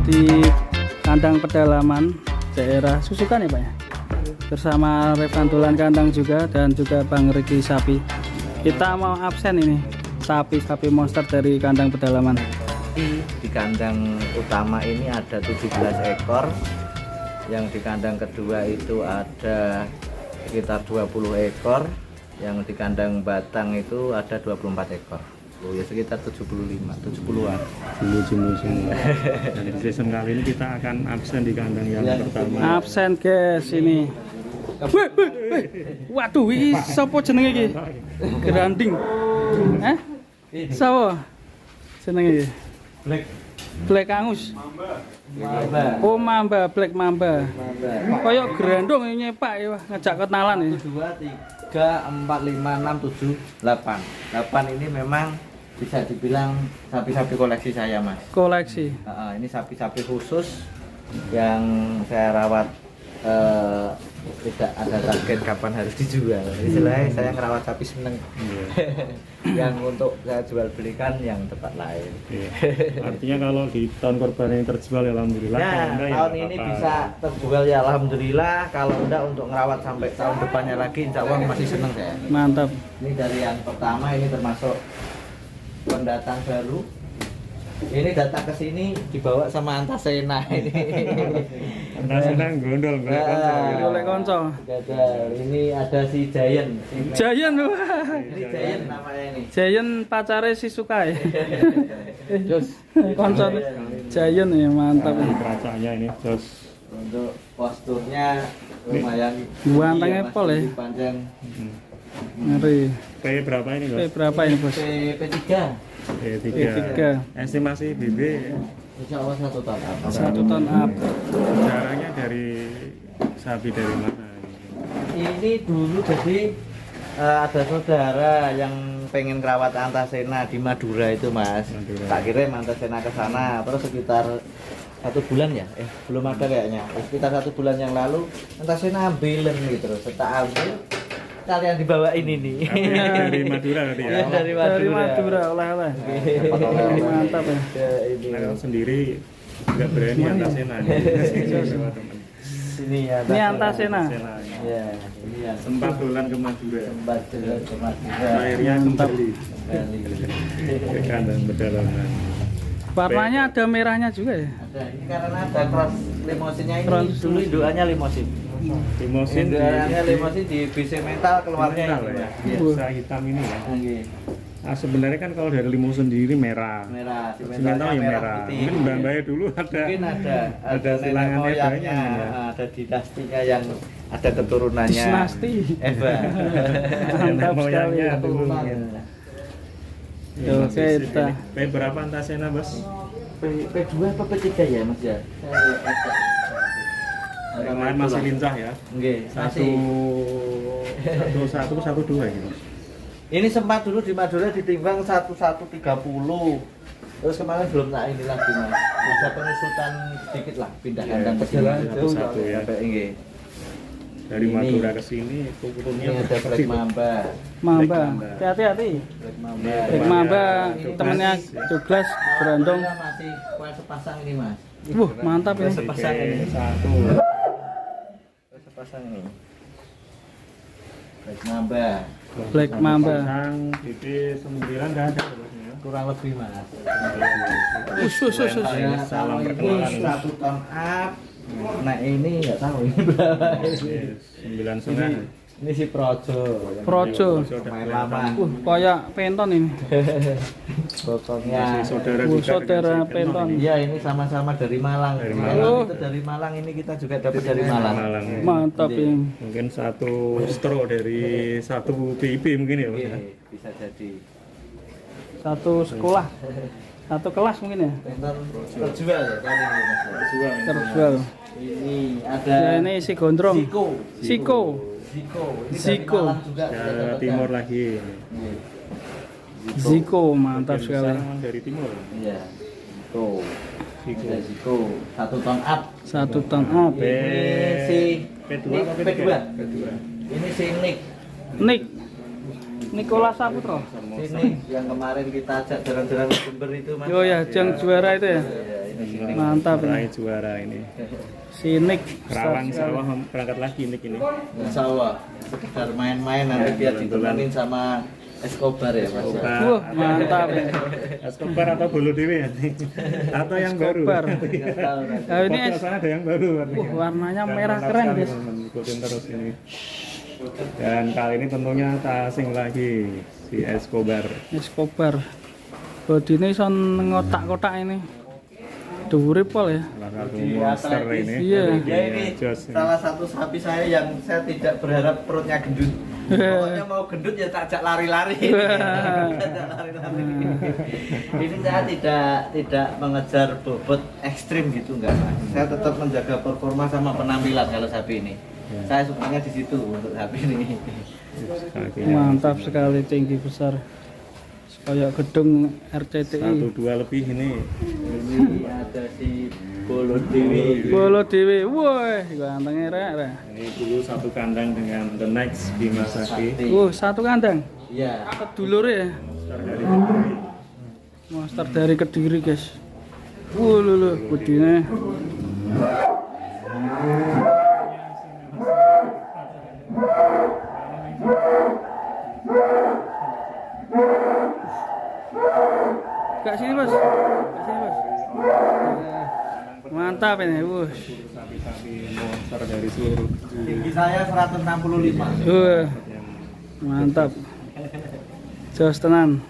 di kandang pedalaman daerah Susukan ya Pak ya, bersama Revandolan Kandang juga dan juga Bang Riki Sapi. Kita mau absen ini sapi-sapi monster dari kandang pedalaman. Di kandang utama ini ada 17 ekor, yang di kandang kedua itu ada sekitar 20 ekor, yang di kandang batang itu ada 24 ekor. Oh ya, sekitar 70-an. Jumbo semua. Dan di season kali ini kita akan absen di kandang yang pertama. Absen guys ini. Waduh, ini siapa jenenge iki? Granding. Siapa jenenge iki? Black Angus. Oh Mamba, Black Mamba. Kayak grandong ini Pak ya, ngajak kenalan ya. 1, 2, 3, 4, 5, 6, 7, 8. 8 ini memang bisa dibilang sapi-sapi koleksi saya, Mas. Koleksi. Ini sapi-sapi khusus yang saya rawat, tidak ada target kapan harus dijual. Istilahnya saya ngerawat sapi seneng. Yang untuk saya jual belikan yang tempat lain. Artinya kalau di tahun korban ini terjual ya alhamdulillah. Ya, kalau tahun ini bisa terjual ya alhamdulillah. Kalau enggak untuk ngerawat sampai tahun depannya lagi, insya Allah masih seneng saya. Mantap. Ini dari yang pertama, ini termasuk pendatang baru. Ini datang ke sini dibawa sama Antasena ini. Antasena gondol, Golek kanca. Ini ada si Giant. Giant. Ini Giant namanya ini. Giant pacare si Sukai. Jos. Kanca Giant ya mantap. Keracanya ini terus Untuk posturnya lumayan. Buantengnya pol ya. Panjang. Ngeri. P berapa ini, Bos? Berapa ini, Bos? P3. P3. Estimasi BB Insya Allah 1 ton. 1 ton up. jaraknya dari sapi dari mana? Ini dulu jadi ada saudara yang pengen kerawat Antasena di Madura itu, Mas. Madura. Tak kirim Antasena ke sana, terus sekitar 1 bulan ya, belum ada kayaknya. Sekitar 1 bulan yang lalu Antasena ambilen gitu, tak ambil. Kalian dibawain ini. Dari Madura berarti ya? Iya, dari Madura. Oleh-oleh. Mantap ya. Ini. Nah, kalau sendiri nggak berani Antasena. Sini ya. Ini Antasena. Ya, ini yang Sempat dolan ke Madura. sempat ke Madura. Akhirnya kembali Kembali. ke kandang pedalaman. Warnanya ada merahnya juga ya. Ada, ini karena ada cross limosinnya ini. Cross. Dulu indukannya limosin. Limosin di Indukannya limosin di BC Mental keluarnya Mental ini. ya. Mas. Iya. Bisa hitam ini ya. Oke. Nah, sebenarnya kan kalau dari limo sendiri merah. Merah, Mental ya merah. putih. Mungkin Mbak Mbak dulu ada. Mungkin ada silangan nenek moyangnya, hebanya ya. ada dinastinya yang ada keturunannya. Dinasti. Eva. Mantap sekali. moyangnya dulu. Oke, kita. P berapa Antasena, Bos? P2 apa P3 ya, Mas ya? Kemarin masih lincah ya. Nggih, Satu masih. satu dua gitu. Ini sempat dulu di Madura ditimbang 1130. Terus kemarin belum tak ini lagi, Mas. Ada penyusutan sedikit lah, pindah Iya, kandang ke jalan sini. satu-satu ya. Nggih. Dari Ini. Madura ke sini Ini kukunya ada Black Mamba. Mamba. Mamba. Hati-hati. Black Mamba. Black Mamba temennya Douglas Grandong. Alhamdulillah masih kue sepasang ini, Mas. Mantap ya. Sepasang ini. satu. Kue sepasang ini. Black Mamba. Black Mamba. Pasang PP 9 nggak ada Bosnya. Kurang lebih, Mas. Usus. Ini salam Ini perkenalan. 1 ton up. Nah ini nggak tahu ini berapa ini. 9,5. Ini si Projo. Projo. Pemain lama. Kayak penton ini. Bokongnya. Saudara Bu, juga saudara dengan si penton. ini. Iya, ini sama-sama dari Malang. Dari Malang Malang. itu dari Malang, ini kita juga dapat dari Malang. Malang. Mantap ya. Mungkin satu stro dari satu BIP mungkin ya, Bos ya. Oke, bisa jadi. Satu sekolah. Satu kelas mungkin ya. Penton terjual ya tahun ini, Mas. Terjual. Ini ada Ya ini si gondrong. Ziko. Siko. Ziko. Ini Ziko. dari Malang juga. kita Jawa dapatkan. Timur lagi. Iya. Ziko mantap Bagian sekali. besar memang dari timur. Iya. Ziko. Ziko. Ada Ziko. 1 ton up. 1 ton up. Ini si P2 ini apa P2. P2? Ini si Nick. Nick. Nicholas Saputra. Ini yang kemarin kita ajak jalan-jalan Jember itu, Mas. Oh ya, yang juara itu ya. Iya, Mantap meraih ini. juara ini. Sinik. Kerawang sawah berangkat lagi Nik ini. Sawah sekedar main-main nanti biar ditemenin sama Escobar ya Mas. Wah, mantap ini. Escobar atau Bolo Dewi ya? Atau yang Escobar. baru? Nggak tahu nanti. Nah, ini Podcast ada yang baru warnanya. warnanya Dan merah mantap keren sekali, guys. teman-teman. Ikutin terus ini. Dan kali ini tentunya tak asing lagi si Escobar. Escobar. Bodinya iso ngotak-kotak ini. Dhuwure pol ya. Salah satu Di monster atletis. ini. Iya. Ya ini Jos ini. salah satu sapi saya yang saya tidak berharap perutnya gendut. Pokoknya mau gendut ya tak ajak lari-lari. Ajak lari-lari. Ini saya tidak mengejar bobot ekstrim gitu enggak Mas. Saya tetap menjaga performa sama penampilan kalau sapi ini. Saya sukanya di situ untuk sapi ini. Kakinya Mantap sekali, tinggi besar. Kayak gedung RCTI. 1-2 lebih ini. Ini ada si Bolo Dewi. Bolo Dewi. Woi, gantengnya rek. Ini dulu satu kandang dengan The Next Bima Sakti. Satu kandang. Iya. Kedulur ya. Monster dari Kediri. Monster dari Kediri, guys. Lulu, budine. Gak sini, Bos. Gak sini, Bos. Mantap ini, wuh. Sapi-sapi monster dari seluruh Tinggi saya 165. Mantap. Jos tenan.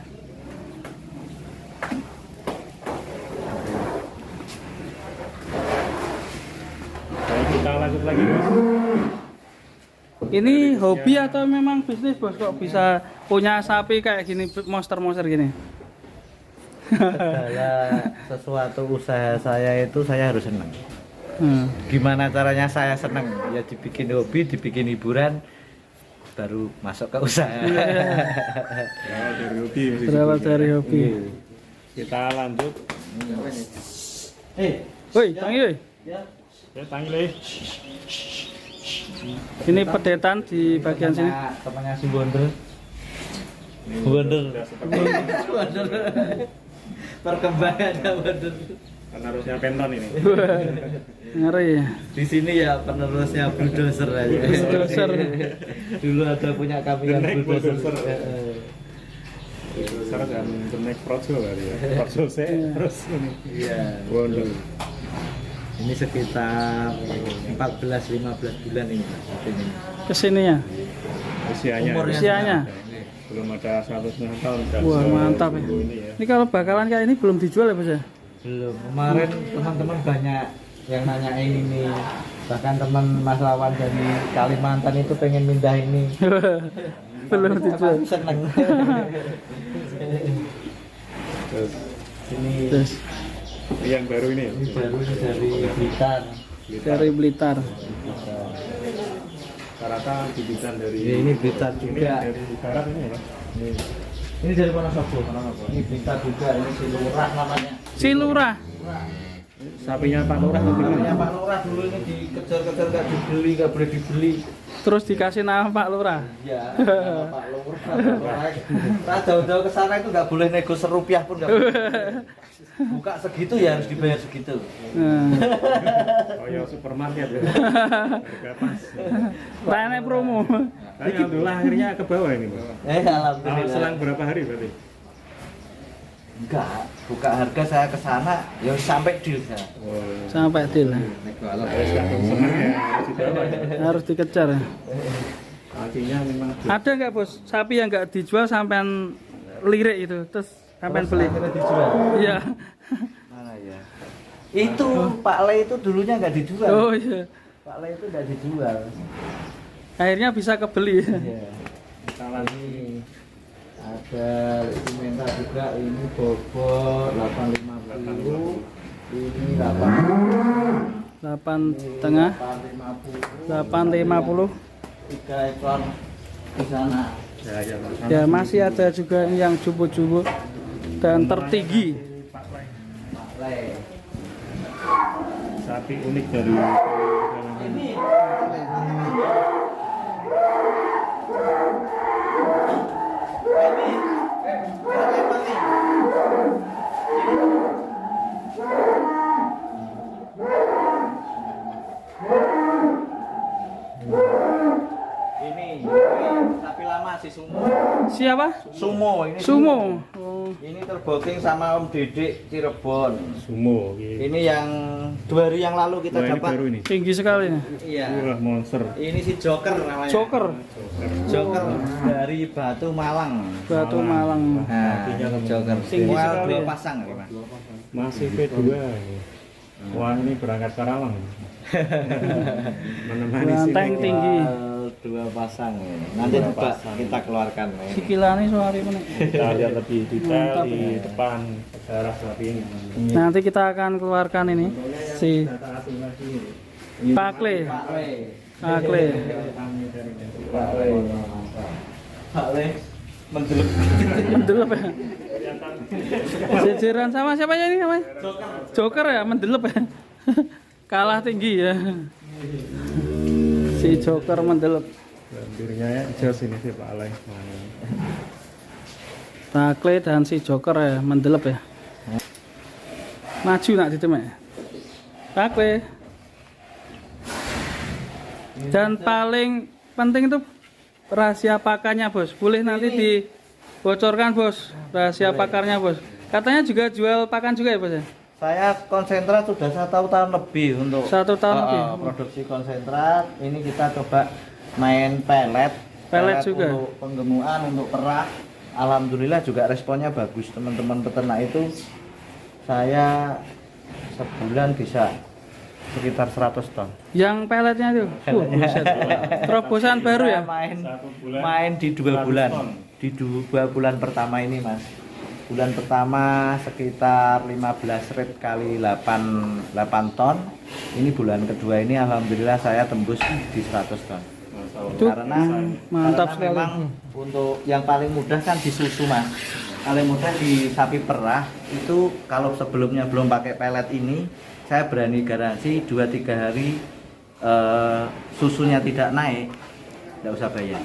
Baik, kita lanjut lagi Bos. Ini hobi atau memang bisnis, Bos? Kok bisa punya sapi kayak gini, monster-monster gini? Segala sesuatu usaha saya itu saya harus senang. Gimana caranya saya senang? Ya dibikin hobi, dibikin hiburan, baru masuk ke usaha. Berawal dari hobi. mesti Berawal gitu, dari ya. hobi. Kita lanjut. Woi, tangi woi. Ya. Ya, panggil Ini pedetan di bagian sini. Temannya si Wonder. Wonder. Wonder. Perkembangannya Wonder. Penerusnya Penton ini. Ngeri ya. Di sini ya penerusnya bulldozer aja. Bulldozer. Dulu ada punya kami yang The Next bulldozer. Bulldozer. Bulldozer dan The Next Projo kali ya. Projo terus ini. Iya. Wonder. Ini sekitar 14-15 bulan ini Mas, ini. Kesini ya. Usianya. Usianya. Belum ada 1,5 tahun. Wah, mantap ya. Ini ya. Ini kalau bakalan kayak ini belum dijual ya, Bos ya? Belum. Kemarin teman-teman banyak yang nanyain ini. Bahkan teman Mas Lawan dari Kalimantan itu pengen mindah ini. Belum Tapi dijual. aku seneng. Terus Ini Terus ini yang baru ini. ini baru ini dari Blitar. dari Blitar. Rata bibitan dari Ini Blitar ini juga. dari barat ini ya. Ini dari mana Sobo? Ini Blitar juga. Ini si Lurah namanya. Si Lurah. Sapinya Pak Lurah atau Namanya gimana? Pak Lurah dulu ini dikejar-kejar nggak dibeli, nggak boleh dibeli. Terus dikasih nama Pak Lurah. Iya, nama Pak Lurah. Nah, jauh-jauh ke sana itu nggak boleh nego serupiah pun nggak boleh. Buka segitu ya harus dibayar segitu. Nah, Oh ya supermarket ya. Harga pas. tanya promo. Tapi alhamdulillah akhirnya ke bawah ini, Bos. Alhamdulillah. Selang berapa hari berarti? Enggak, buka harga saya ke sana ya sampai deal saya. Oh. Sampai deal. Harus senang ya, harus dibawa ya. Harus dikejar. Artinya memang Ada nggak, Bos? Sapi yang nggak dijual sampean lirik itu, terus sampean beli. Akhirnya dijual. Iya. Mana ya? Itu Pak Le itu dulunya nggak dijual. Oh iya. Pak Le itu nggak dijual. Akhirnya bisa kebeli. Iya. Ini ada Simenta juga, ini bobot 850, ini 8 8,5, 850. 3 ekor di sana. ya, ya, Pak. Ya masih ada juga yang jubu-jubu dan tertinggi. Pak Le. Sapi unik dari Ini Siapa? Sumo ini. Sumo. Oh. Ini terbooking sama Om Dedek Cirebon. Sumo. Gitu. Ini yang 2 hari yang lalu kita Wah, ini dapat. baru ini. Tinggi sekali. Iya. Wah, monster. Ini si Joker namanya. Joker. Joker dari Batu Malang. Batu Malang. Nah, Joker. Tinggi Wah, sekali 2 ya. pasang ini, Mas. Masih P2 ini. Wah, ini berangkat Karawang. Menemani Banteng sini. tinggi. 2 pasang ini. Nanti Dua coba pasang. kita keluarkan nih. Sikilane suari mana? Kita lihat lebih detail Mantap. di depan daerah sapi ini. Nanti kita akan keluarkan ini si Pakle. Pakle. Pakle mendelep. Mendelep ya. Jejeran sama siapa ini namanya? Joker ya, mendelep ya. Kalah tinggi ya. Si Joker mendelep. Dirinya ya jos ini sih Pak Ale. Pakle dan si Joker ya, mendelep ya. Maju nak ditemek. Pakle. Dan paling penting itu rahasia pakannya, Bos. Boleh nanti dibocorkan, Bos. Rahasia pakarnya, Bos. Katanya juga jual pakan juga ya, Bos ya? Saya konsentrat sudah 1 tahun lebih untuk 1 tahun lebih. produksi konsentrat. Ini kita coba main pelet. Pelet juga. Untuk penggemukan, untuk perah. Alhamdulillah juga responnya bagus. Teman-teman peternak itu saya sebulan bisa sekitar 100 ton. Yang peletnya itu. Buset. Terobosan baru ya? Saya Satu bulan, main di 2 100 bulan. ton. Di 2 bulan pertama ini, Mas. Bulan pertama sekitar 15 rit kali 8 ton. Ini bulan kedua ini alhamdulillah saya tembus di 100 ton. Itu Karena mantap sekali. memang untuk yang paling mudah kan di susu, Mas. Paling mudah di sapi perah itu kalau sebelumnya belum pakai pelet ini, saya berani garansi 2-3 hari susunya tidak naik, tidak usah bayar.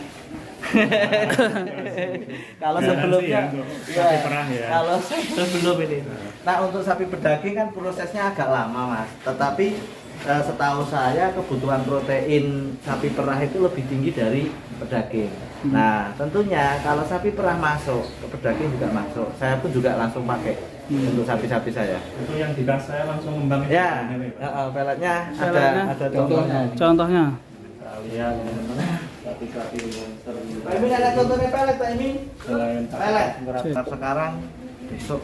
Kalau sebelumnya, Garansi ya, untuk sapi perah ya. kalau sebelum ini. Nah, untuk sapi pedaging kan prosesnya agak lama, Mas. Tetapi setahu saya kebutuhan protein sapi perah itu lebih tinggi dari pedaging. Nah, tentunya kalau sapi perah masuk, ke pedaging juga masuk. Saya pun juga langsung pakai untuk sapi-sapi saya. Itu yang di kas saya langsung ngembang itu. Ya, peletnya Peletnya ada contohnya. Contohnya. Kita lihat sapi-sapi monster. Pak Imin ada contohnya pelet, Pak Imin. Selain Pelet. Sekarang besok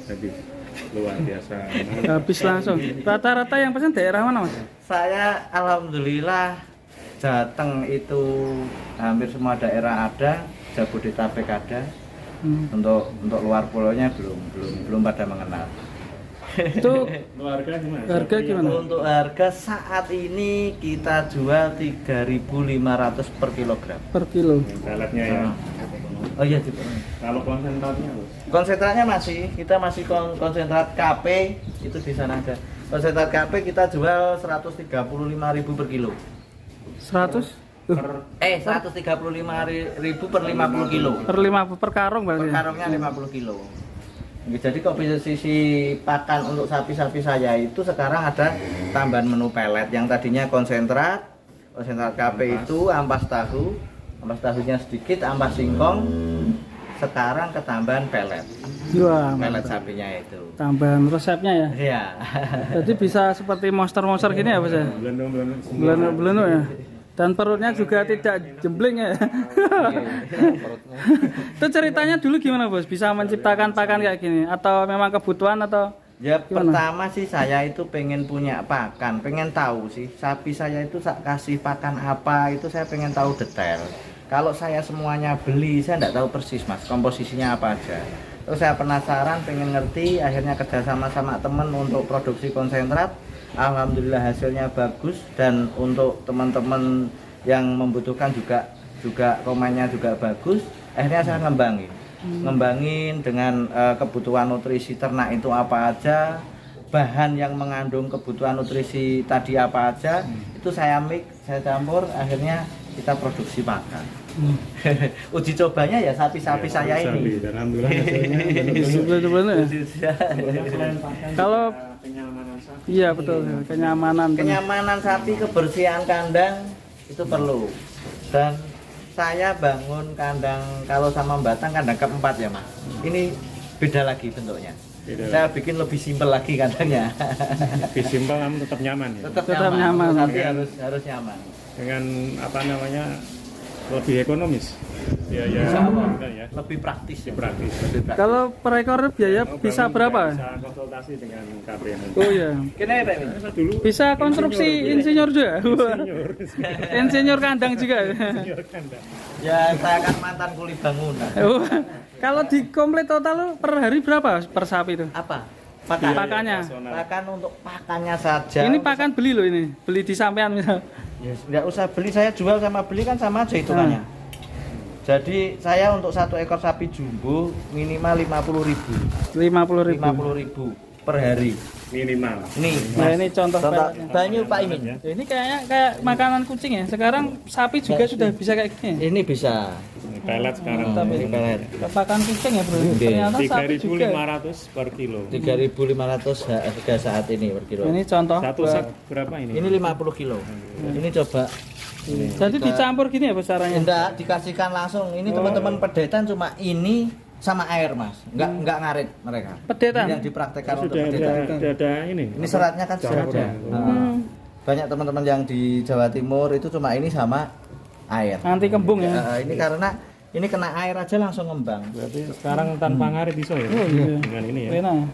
jadi luar biasa. Habis langsung. Rata-rata yang pesan daerah mana, Mas? saya alhamdulillah Jateng itu hampir semua daerah ada, Jabodetabek ada. Untuk luar pulaunya belum pada mengenal. Itu Harga gimana? harga gimana? Untuk harga saat ini kita jual 3.500 per kilogram. Per kilo. Peletnya ya. Oh iya, Kalau konsentratnya Bos? konsentratnya kita masih konsentrat KP itu di sana ada. Konsentrat KP kita jual 135.000 per kilo. 100 135.000 per 50 kilo. per 5 per karung Per berarti. Ya? karungnya 50 kilo. Jadi komposisi pakan untuk sapi-sapi saya itu sekarang ada tambahan menu pelet yang tadinya konsentrat KP itu ampas tahunya sedikit, ampas singkong, sekarang ketambahan pelet Wah, sapinya itu. tambahan resepnya ya. Iya. Jadi bisa seperti monster-monster gini ya, Bos ya? Belenu ya. Dan perutnya juga tidak jembling ya. Itu ceritanya dulu gimana, Bos? Bisa menciptakan pakan kayak gini atau memang kebutuhan atau Ya gimana? pertama sih saya itu pengen punya pakan, pengen tahu sih sapi saya itu kasih pakan apa, itu saya pengen tahu detail. Kalau saya semuanya beli, saya nggak tahu persis, Mas, komposisinya apa aja. Terus saya penasaran, pengen ngerti, akhirnya kerjasama sama temen untuk produksi konsentrat. Alhamdulillah hasilnya bagus, dan untuk teman-teman yang membutuhkan juga komennya juga bagus. Akhirnya saya ngembangin dengan kebutuhan nutrisi ternak itu apa aja, bahan yang mengandung kebutuhan nutrisi tadi apa aja, itu saya mix, saya campur, akhirnya kita produksi pakan. Uji cobanya ya sapi-sapi saya ini. Alhamdulillah hasilnya Betul-betul ya. Kalau kenyamanan sapi. iya betul, kenyamanan. Kenyamanan sapi, kebersihan kandang itu perlu, dan saya bangun kandang kalau sama Batang kandang keempat ya Mas. Ini beda lagi bentuknya. Beda Saya bikin lebih simpel lagi kandangnya. Lebih simpel namun tetap nyaman ya. Tetap Tetap nyaman. nyaman. Tapi harus nyaman. Dengan apa namanya lebih ekonomis. Ya Insya Allah. ya. Lebih praktis. Lebih praktis. Lebih praktis. Kalau per ekor biaya Mau bisa bangun berapa? juga Bisa konsultasi dengan KPM. Oh iya. Kenapa Pak ini? Saya dulu Bisa konstruksi insinyur juga. insinyur. Insinyur kandang juga. Insinyur kandang. Ya saya kan mantan kuli bangunan. Oh, kalau di komplit total lu per hari berapa per sapi itu? Apa? Pakan. Pakannya. Pakan untuk pakannya saja. Ini pakan beli loh ini. Beli di sampean misal. Ya, nggak usah beli, saya jual sama beli kan sama aja hitungannya. Jadi saya untuk 1 ekor sapi jumbo minimal 50.000. 50.000. 50.000 per hari. Minimal. Nih, Nah, ini contoh peletnya. banyu Pak Imin. Ya. Ini kayak makanan kucing ya. Sekarang sapi juga sudah bisa kayak gini. Ini bisa. Ini pelet sekarang. Ini pelet. Pakan kucing ya, Bro. Oke. Ternyata sapi juga. 3.500 per kilo. 3.500 harga saat ini per kilo. Ini contoh. Satu buat- sak berapa ini? Ini 50 kilo. Ini coba. Jadi dicampur gini ya Bos caranya? Enggak dikasihkan langsung. Ini teman-teman pedetan cuma ini sama air Mas. Enggak ngarit mereka. Pedetan. Yang dipraktekkan untuk Sudah pedetan. ada ini. Ini seratnya kan sudah ada. Nah, banyak teman-teman yang di Jawa Timur itu cuma ini sama air. Anti kembung ya. Ini karena ini kena air aja langsung ngembang. Berarti sekarang tanpa ngarit bisa ya? Oh iya. Dengan ini ya. Enak.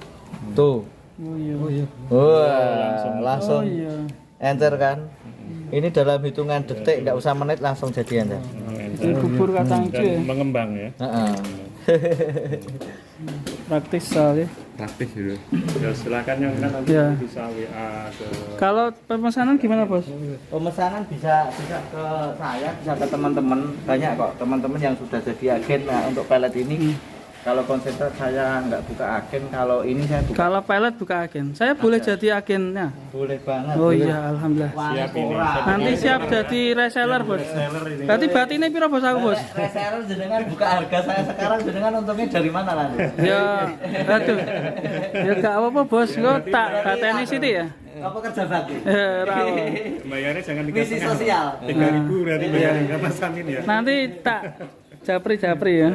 Tuh. Oh iya. Wah, langsung Oh iya. enter kan. Ini dalam hitungan detik, nggak usah menit langsung jadi enter. Ini bubur kacang hijau ya. Dan mengembang ya. Heeh. Praktis sekali. Praktis gitu. Ya silakan yang kan nanti Ya. bisa WA ke Kalau pemesanan gimana Bos? Pemesanan bisa ke saya, bisa ke teman-teman. Banyak kok teman-teman yang sudah jadi agen. Nah, untuk pelet ini kalau konsentrat saya nggak buka agen, kalau ini saya buka. Kalau pelet buka agen, saya boleh jadi agennya. Boleh banget. Oh boleh. iya, alhamdulillah. siap ini. Nanti siap jadi reseller Bos. Berarti batinnya piro Bos aku Bos? Reseller jenengan buka harga saya sekarang, jenengan untungnya dari mana nanti? Ya, aduh. Ya gak apa-apa Bos, lo tak bateni sithik ya. Apa kerja bakti? Rawo. Bayarnya jangan Misi dikasih sosial. 3.000 berarti bayarnya nggak Mas Amin ya. Nanti tak japri ya.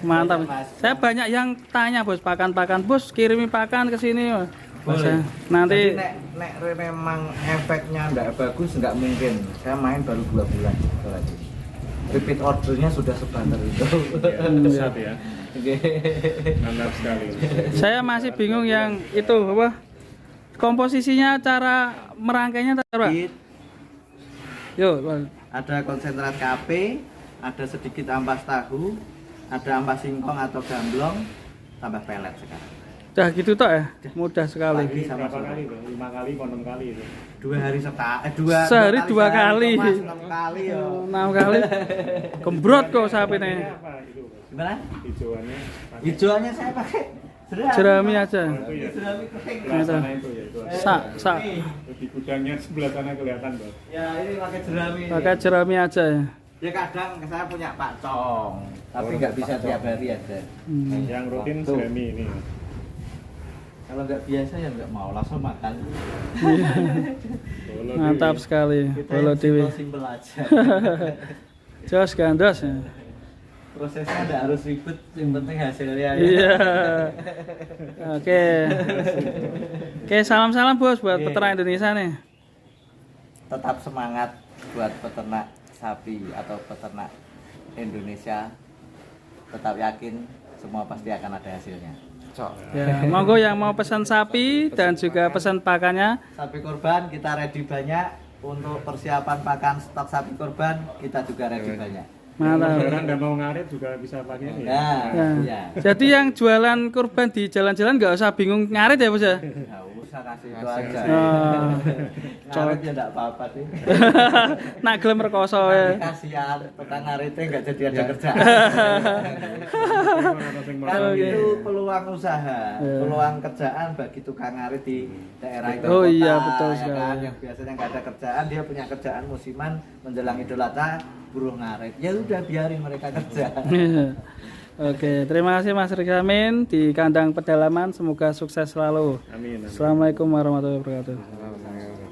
Mantap. Saya banyak yang tanya Bos, pakan-pakan Bos, kirimi pakan ke sini. Bos. Boleh. Nanti nek memang efeknya enggak bagus nggak mungkin. Saya main baru 2 bulan lagi. Repeat ordernya sudah sebanter itu. Besar ya. Oke. Mantap sekali. saya masih bingung yang itu apa? Komposisinya, cara merangkainya apa? Yuk, Bos. Ada konsentrat KP, ada sedikit ampas tahu, ada ampas singkong atau gamblong, tambah pelet sekarang. Udah gitu toh ya? Mudah sekali. Pagi sama Berapa sore. kali Bang? 5 kali, 6 kali itu. 2 hari sekali, Sehari 2 kali. 6 kali ya. 6 kali. Gembrot kok sapi nih. Apa itu? Bang? Gimana? Hijauannya pakai Hijauannya saya pakai Jerami aja. itu ya. Jerami kering. Sebelah sana itu ya. Itu. Sak. Di gudangnya sebelah sana kelihatan Bang. Ya ini pakai jerami. Pakai jerami aja ya. Ya kadang saya punya pakcong, tapi nggak bisa tiap hari ada. Yang rutin Tuh. Jeremy ini. Kalau nggak biasa ya nggak mau langsung makan. Bolo Mantap Dewi. sekali. Kita Bolo yang Dewi. simpel aja. Jos gandos ya. Prosesnya nggak harus ribet, yang penting hasilnya. Ya. Iya. Oke. Oke, salam-salam Bos buat peternak Indonesia nih. Tetap semangat buat peternak sapi atau peternak Indonesia. Tetap yakin semua pasti akan ada hasilnya. Ya, monggo yang mau pesan sapi dan juga pesan pakannya. Sapi kurban kita ready banyak, untuk persiapan pakan stok sapi kurban kita juga ready banyak. Mantap. Orang nggak mau ngarit juga bisa pakai ini. Ya, Ya. ya. Jadi yang jualan kurban di jalan-jalan nggak usah bingung ngarit ya Bos ya. Nggak usah kasih itu aja. Oh. Ngarit ya nggak apa-apa sih. Nak gelem rekoso ya. Kasihan, tukang ngaritnya nggak jadi ada kerjaan. Kan Oke. itu peluang usaha, peluang kerjaan bagi tukang ngarit di daerah itu. Oh iya, betul ya sekali. kan? Yang biasanya nggak ada kerjaan, dia punya kerjaan musiman menjelang Idul Adha, buruh ngarit. Ya udah biarin mereka kerja. Oke, terima kasih Mas Rikamin di kandang pedalaman. Semoga sukses selalu. Amin. Assalamualaikum warahmatullahi wabarakatuh.